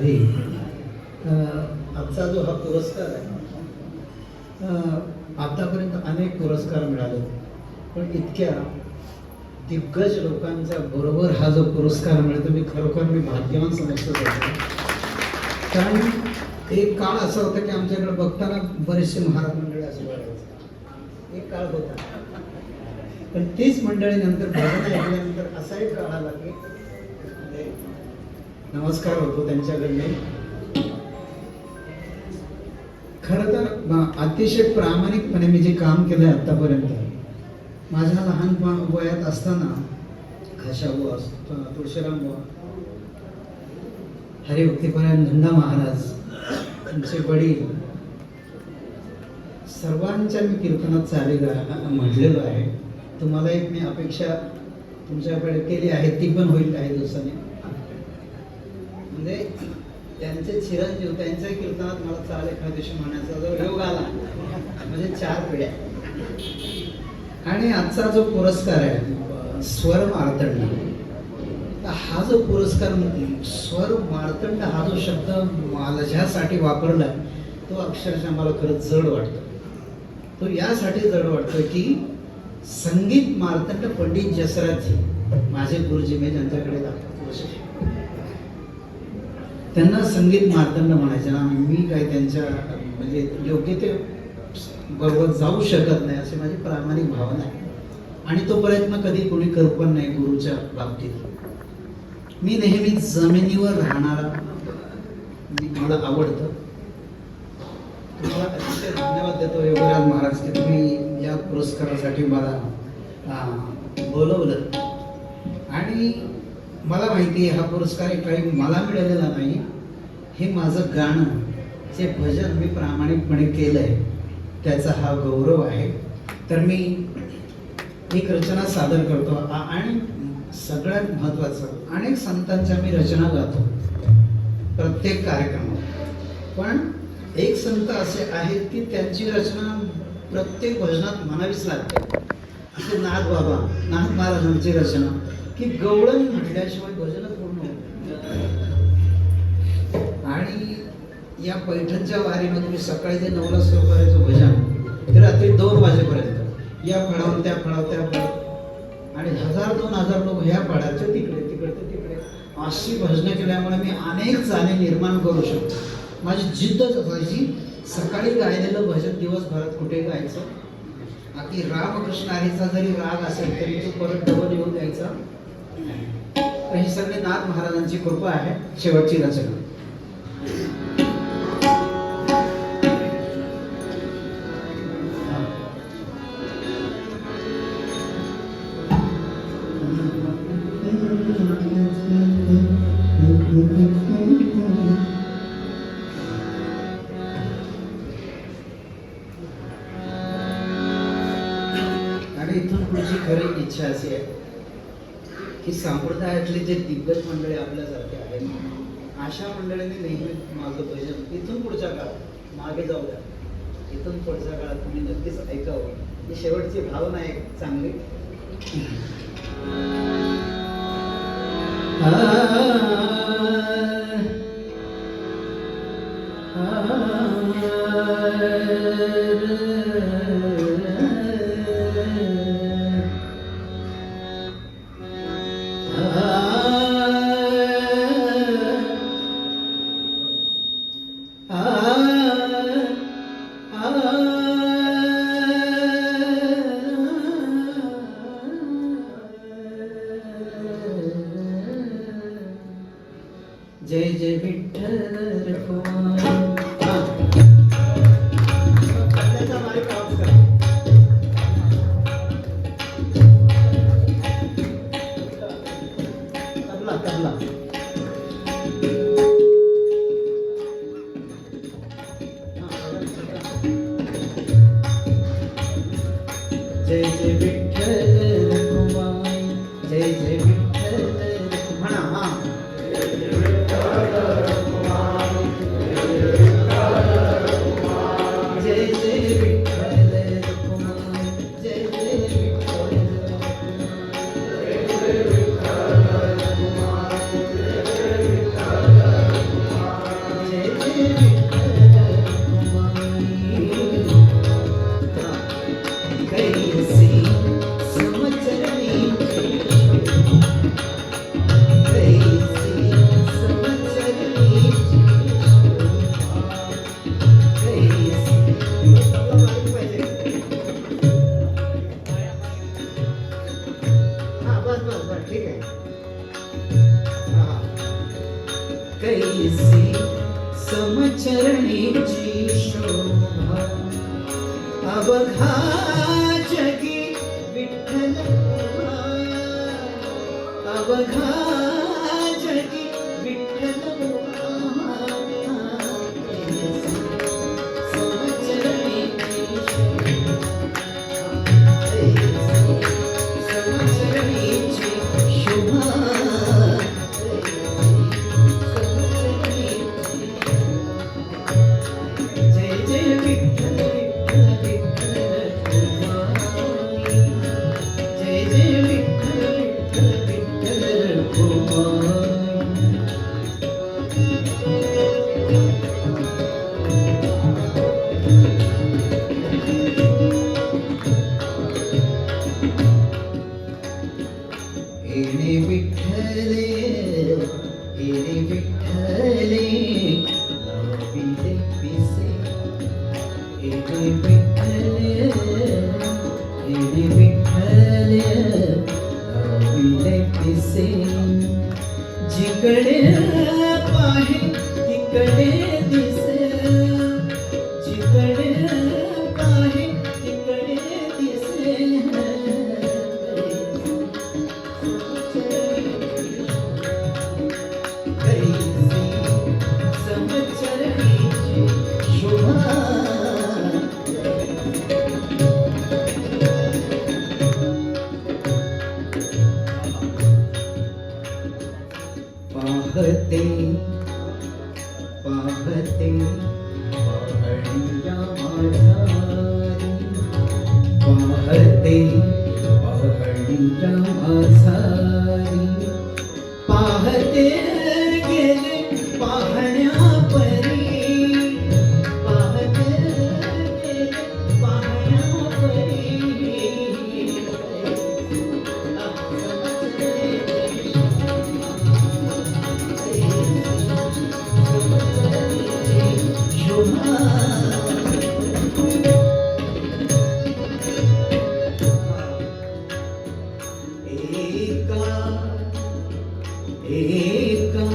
आधी आजचा जो हा पुरस्कार आहे, आतापर्यंत अनेक पुरस्कार मिळाले, पण इतक्या दिग्गज लोकांच्या बरोबर हा जो पुरस्कार मिळतो मी खरोखर भाग्यवान समजतो. कारण एक काळ असा होता की आमच्याकडे बघताना बरेचसे महाराज मंडळी असं वाटायचं, एक काळ होता. पण तीच मंडळी नंतर भजन ऐकल्यानंतर असा एक काळ आला की नमस्कार होतो त्यांच्याकडे. खरं तर अतिशय प्रामाणिकपणे मी जे काम केलंय आतापर्यंत, माझ्या लहान वयात असताना खाशाबुवा, तुळशीराम बुवा, हरिभक्तीपरायण धंडा महाराज, त्यांचे वडील, सर्वांच्या मी कीर्तनात म्हटलेलो आहे. तुम्हाला एक मी अपेक्षा तुमच्याकडे केली आहे, ती पण होईल काही दिवसांनी. म्हणजे त्यांचे चिरंजीव, त्यांच्या कीर्तनात मला चाल एखाद्या दिवशी म्हणण्याचा जो योग आला, म्हणजे 4 पिढ्या. आणि आजचा जो पुरस्कार आहे स्वर मार्तंड, हा जो पुरस्कार स्वर मार्तंड हा जो शब्द माझ्यासाठी वापरला तो अक्षरशः मला खरंच जड वाटतो. तो यासाठी जड वाटतो की संगीत मार्तंड पंडित जसराजजी माझे गुरुजी, मी ज्यांच्याकडे त्यांना संगीत मार्तंड म्हणायचे ना. मी काय त्यांच्या म्हणजे योग्य ते बरोबर जाऊ शकत नाही अशी माझी प्रामाणिक भावना आहे. आणि तो प्रयत्न कधी कोणी करत पण नाही गुरुच्या बाबतीत. मी नेहमी जमिनीवर राहणारा, मला आवडतं. तुम्हाला अतिशय धन्यवाद देतो योगराज महाराज की तुम्ही या पुरस्कारासाठी मला बोलवलं. आणि मला माहिती आहे हा पुरस्कार काही मला मिळालेला नाही, हे माझं गाणं, जे भजन मी प्रामाणिकपणे केलंय त्याचा हा गौरव आहे. तर मी एक रचना सादर करतो. आणि सगळ्यात महत्त्वाचं, अनेक संतांच्या मी रचना गातो प्रत्येक कार्यक्रमात, पण एक संत असे आहेत की त्यांची रचना प्रत्येक भजनात म्हणावीच लागते. असे नाथ बाबा, नाथ महाराजांची रचना की गवळण म्हटल्याशिवाय भजनच पूर्ण होत. आणि या पैठणच्या वारीमध्ये मी सकाळी ते 9ला सुरू करायचं भजन ते रात्री 2 वाजेपर्यंत, या फळावर त्या फळावर त्या फळावर, आणि 1000-2000 लोक ह्या फळाच्या तिकडे तिकडे तिकडे अशी भजनं केल्यामुळे मी अनेक चाले निर्माण करू शकतो. माझी जिद्दच असायची सकाळी गायलेलं भजन दिवसभरात कुठे गायचं. बाकी रामकृष्ण हरीचा जरी राग असेल तरी तो परत डबल येऊन द्यायचा. ही सगळी नाथ महाराजांची कृपा आहे. शेवटची रचना. आणि इथून पुढची खरी इच्छा अशी आहे की संप्रदायातले जे दिग्गज मंडळी आपल्यासारखे आहेत, अशा मंडळींनी नेहमी माझं भजन इथून पुढच्या काळात मागे जाऊ द्या. इथून पुढच्या काळात तुम्ही नक्कीच ऐकावं. ही शेवटची भावना आहे चांगली. जय जय विठ्ठल जय जय विठ्ठल रखुमाई, जय जय विठ्ठल म्हणा. हा जय जय विठ्ठल रखुमाई, जय जय विठ्ठल रखुमाई. जिकडे पाहे तिकडे दिसे, जिकडे पाहे तिकडे दिसे, कैसी समचरणीची शोभा. पाहते पाहते पहाडिया माझारी, पाहते पहाडिया माझारी, पाहते गेले पाहण्या परी, पाहते गेले पाहण्या परी. एका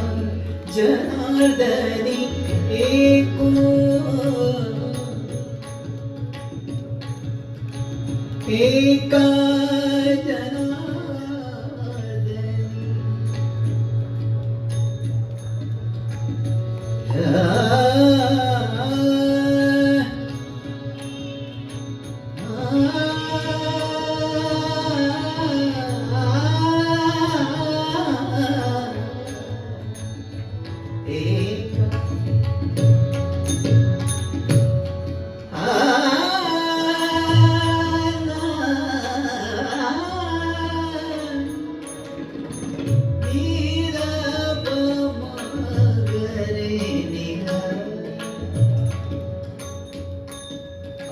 जनार्दनी एको, एका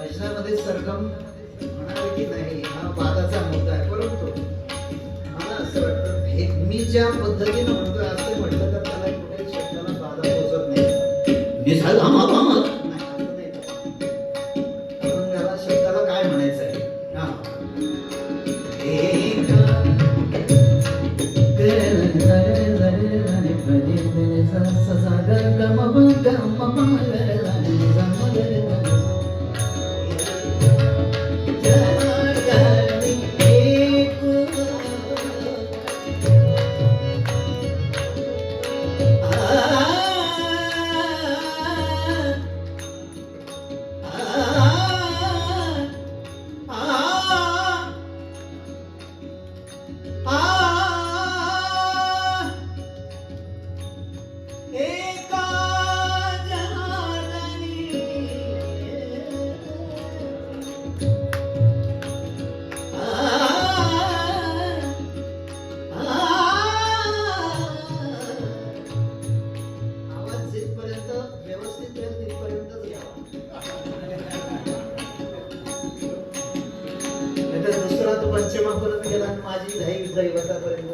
भजनामध्ये सरगम म्हणावे की नाही हा वादाचा मुद्दा आहे, परंतु मला असं वाटतं हे मी ज्या पद्धतीने म्हणतोय असं म्हटलं तर त्याला कुठे शब्दाला बाधा पोचत नाही. आपण त्याला शब्दाला काय म्हणायचं आहे. हा दुसरा तो पंचमापर्यंत गेला आणि माझी दैवतापर्यंत.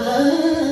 Ah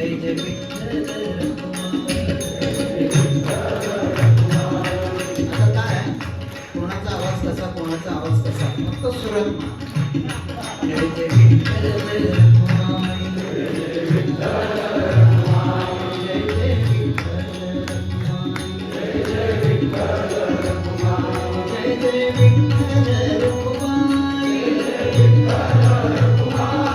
जय जय विठ्ठल रखुमाई. आता काय आहे? कोणाचा आवाज कसा कोणाचा आवाज कसा फक्त सुरात म्हणा. जय जय विठ्ठल रखुमाई. जय जय विठ्ठल रखुमाई. जय जय विठ्ठल रखुमाई. जय जय विठ्ठल रखुमाई. जय जय विठ्ठल रखुमाई. जय विठ्ठल रखुमाई.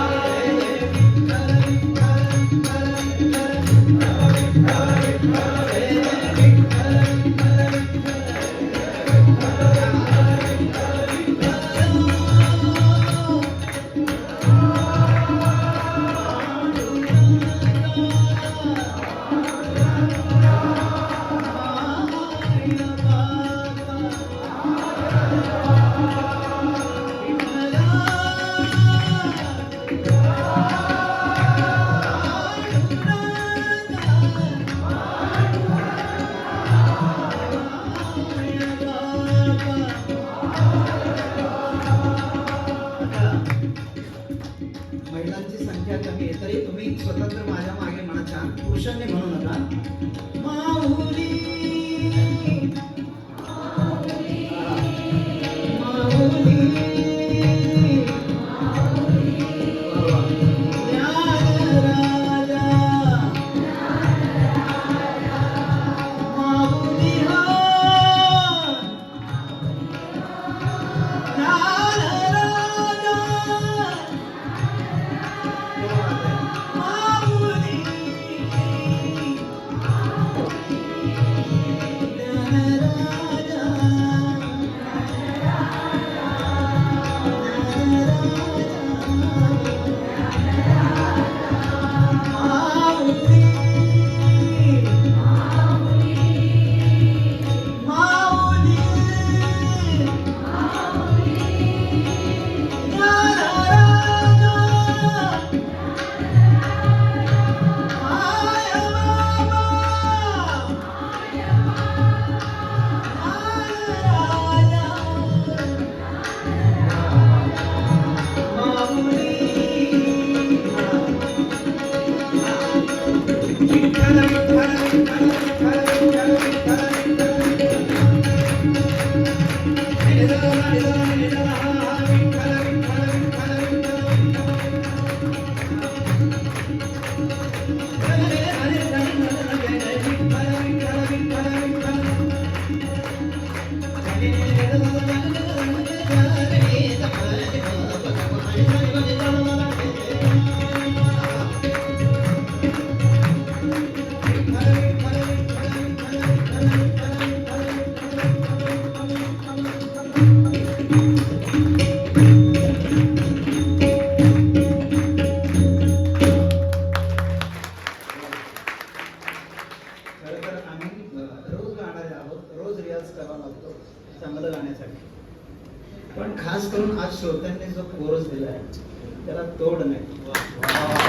महिलांची संख्या कमी आहे तरी तुम्ही स्वतंत्र माझ्या मागे म्हणा छान. पुरुषांनी म्हणू नका. माऊली माऊली ज्ञानराजा माऊली हा ज्ञानराजा माऊली चांगलं गाण्यासाठी. पण खास करून आज श्रोत्यांनी जो कोरस दिलाय त्याला तोड नाही.